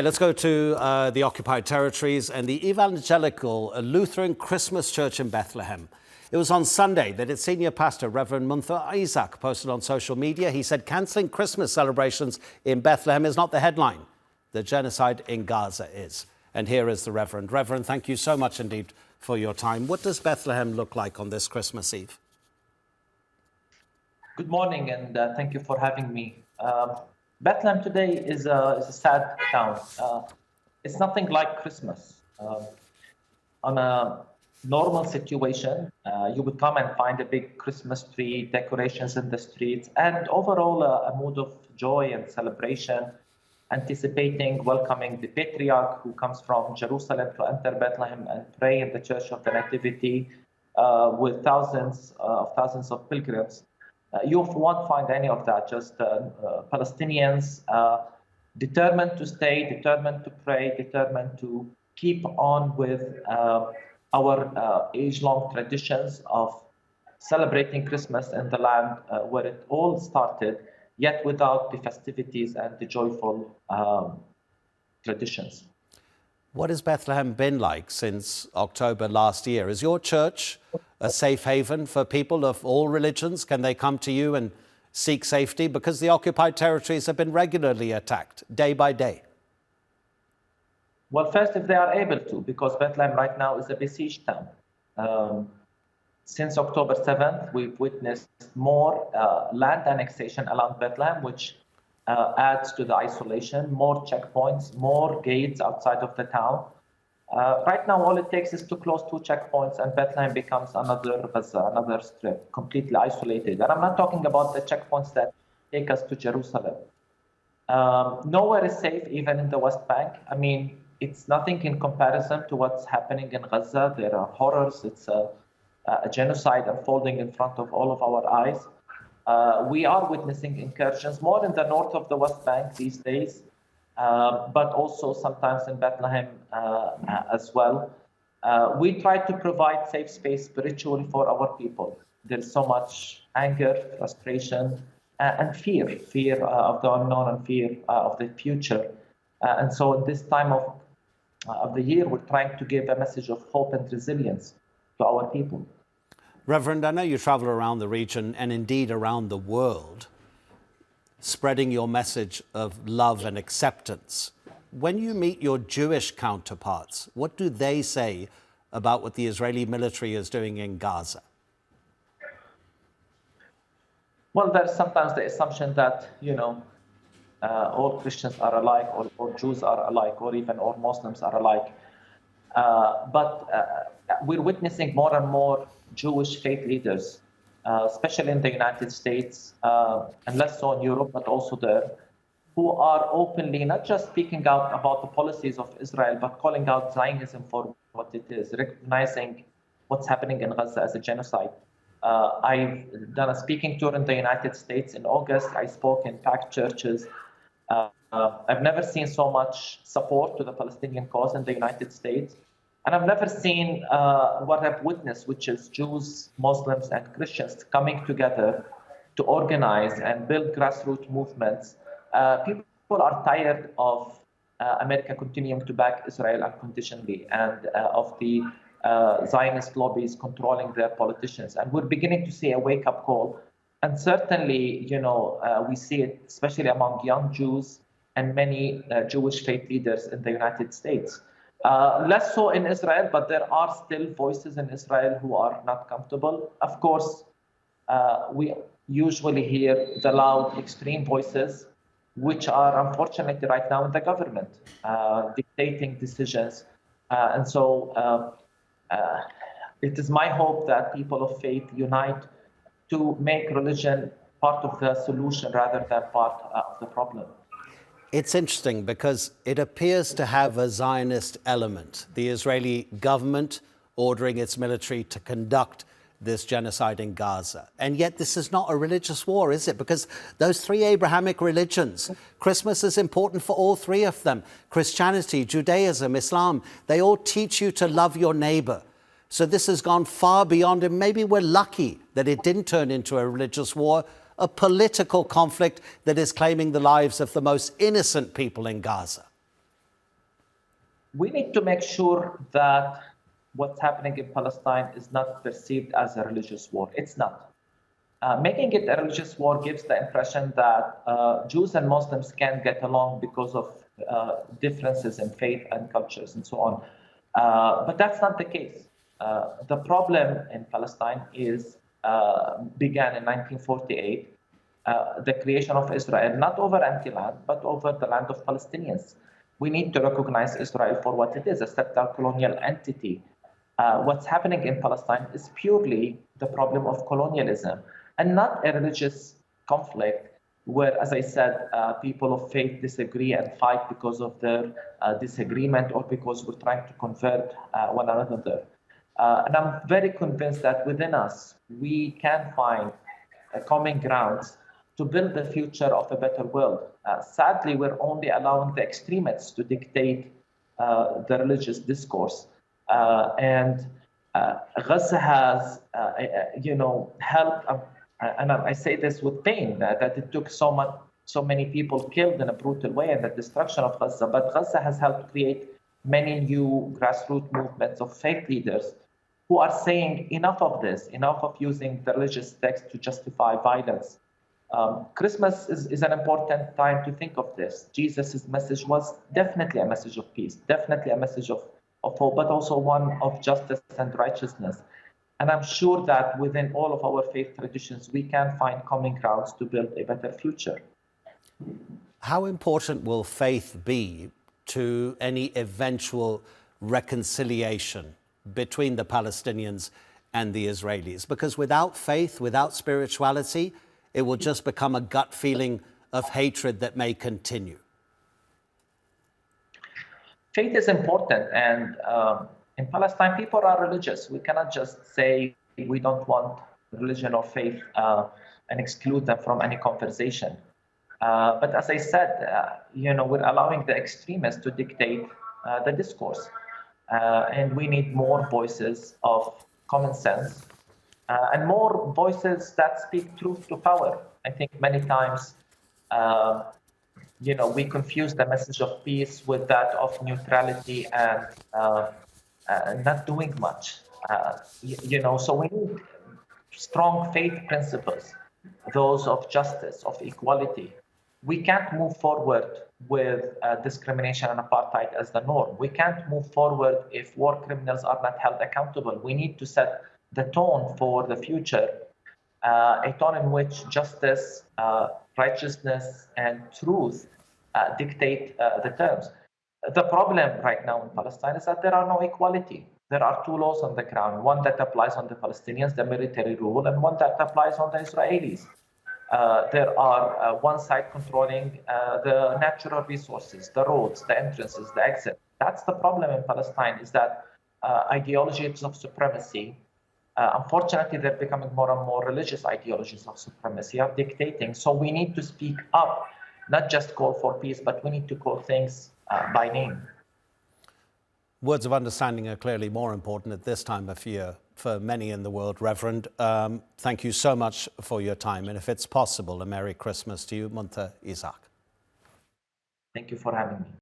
Let's go to the occupied territories and the Evangelical Lutheran Christmas Church in Bethlehem. It was on Sunday that its senior pastor, Reverend Munther Isaac, posted on social media. He said cancelling Christmas celebrations in Bethlehem is not the headline. The genocide in Gaza is. And here is the Reverend. Reverend, thank you so much indeed for your time. What does Bethlehem look like on this Christmas Eve? Good morning, and thank you for having me. Bethlehem today is a sad town. It's nothing like Christmas. On a normal situation, you would come and find a big Christmas tree, decorations in the streets, and overall a mood of joy and celebration, anticipating welcoming the patriarch who comes from Jerusalem to enter Bethlehem and pray in the Church of the Nativity with thousands of pilgrims. You won't find any of that, just Palestinians determined to stay, determined to pray, determined to keep on with our age-long traditions of celebrating Christmas in the land where it all started, yet without the festivities and the joyful traditions. What has Bethlehem been like since October last year? Is your church a safe haven for people of all religions? Can they come to you and seek safety? Because the occupied territories have been regularly attacked day by day. Well, first, if they are able to, because Bethlehem right now is a besieged town. Since October 7th, we've witnessed more land annexation around Bethlehem, which adds to the isolation, more checkpoints, more gates outside of the town. Right now, all it takes is to close 2 checkpoints and Bethlehem becomes another strip, completely isolated. And I'm not talking about the checkpoints that take us to Jerusalem. Nowhere is safe, even in the West Bank. I mean, it's nothing in comparison to what's happening in Gaza. There are horrors. It's a genocide unfolding in front of all of our eyes. We are witnessing incursions more in the north of the West Bank these days, but also sometimes in Bethlehem as well. We try to provide safe space spiritually for our people. There's so much anger, frustration, and fear of the unknown and fear of the future. And so at this time of the year, we're trying to give a message of hope and resilience to our people. Reverend, I know you travel around the region and indeed around the world, spreading your message of love and acceptance. When you meet your Jewish counterparts, what do they say about what the Israeli military is doing in Gaza? Well, there's sometimes the assumption that, all Christians are alike, or Jews are alike, or even all Muslims are alike. But we're witnessing more and more Jewish faith leaders, especially in the United States, and less so in Europe, but also there, who are openly not just speaking out about the policies of Israel, but calling out Zionism for what it is, recognizing what's happening in Gaza as a genocide. I've done a speaking tour in the United States in August. I spoke in packed churches. I've never seen so much support to the Palestinian cause in the United States. And I've never seen what I've witnessed, which is Jews, Muslims, and Christians coming together to organize and build grassroots movements. People are tired of America continuing to back Israel unconditionally and of the Zionist lobbies controlling their politicians. And we're beginning to see a wake-up call. And certainly, we see it especially among young Jews and many Jewish faith leaders in the United States. Less so in Israel, but there are still voices in Israel who are not comfortable. Of course, we usually hear the loud, extreme voices, which are unfortunately right now in the government, dictating decisions. And so it is my hope that people of faith unite to make religion part of the solution rather than part of the problem. It's interesting because it appears to have a Zionist element, the Israeli government ordering its military to conduct this genocide in Gaza. And yet this is not a religious war, is it? Because those 3 Abrahamic religions, Christmas is important for all 3 of them. Christianity, Judaism, Islam, they all teach you to love your neighbor. So this has gone far beyond, and maybe we're lucky that it didn't turn into a religious war, a political conflict that is claiming the lives of the most innocent people in Gaza. we need to make sure that what's happening in Palestine is not perceived as a religious war. It's not. Making it a religious war gives the impression that Jews and Muslims can get along because of differences in faith and cultures and so on. But that's not the case. The problem in Palestine began in 1948, the creation of Israel, not over empty land, but over the land of Palestinians. We need to recognize Israel for what it is, a settled colonial entity. What's happening in Palestine is purely the problem of colonialism and not a religious conflict where, as I said, people of faith disagree and fight because of their disagreement or because we're trying to convert one another. And I'm very convinced that within us, we can find common grounds to build the future of a better world. Sadly, we're only allowing the extremists to dictate the religious discourse. And Gaza has, helped, and I say this with pain, that it took so many people killed in a brutal way in the destruction of Gaza. But Gaza has helped create many new grassroots movements of faith leaders who are saying enough of this, enough of using the religious text to justify violence. Christmas is an important time to think of this. Jesus' message was definitely a message of peace, definitely a message of hope, but also one of justice and righteousness. And I'm sure that within all of our faith traditions, we can find common grounds to build a better future. How important will faith be to any eventual reconciliation between the Palestinians and the Israelis? Because without faith, without spirituality, it will just become a gut feeling of hatred that may continue. Faith is important, and in Palestine, people are religious. We cannot just say we don't want religion or faith and exclude them from any conversation. But as I said, we're allowing the extremists to dictate the discourse. And we need more voices of common sense and more voices that speak truth to power. I think many times, we confuse the message of peace with that of neutrality and not doing much. So we need strong faith principles, those of justice, of equality. We can't move forward with discrimination and apartheid as the norm. We can't move forward if war criminals are not held accountable. We need to set the tone for the future, a tone in which justice, righteousness, and truth dictate the terms. The problem right now in Palestine is that there are no equality. There are two laws on the ground, one that applies on the Palestinians, the military rule, and one that applies on the Israelis. There are one side controlling the natural resources, the roads, the entrances, the exit. That's the problem in Palestine, is that ideologies of supremacy, unfortunately, they're becoming more and more religious ideologies of supremacy are dictating. So we need to speak up, not just call for peace, but we need to call things by name. Words of understanding are clearly more important at this time of year for many in the world. Reverend, thank you so much for your time. And if it's possible, a Merry Christmas to you, Munther Isaac. Thank you for having me.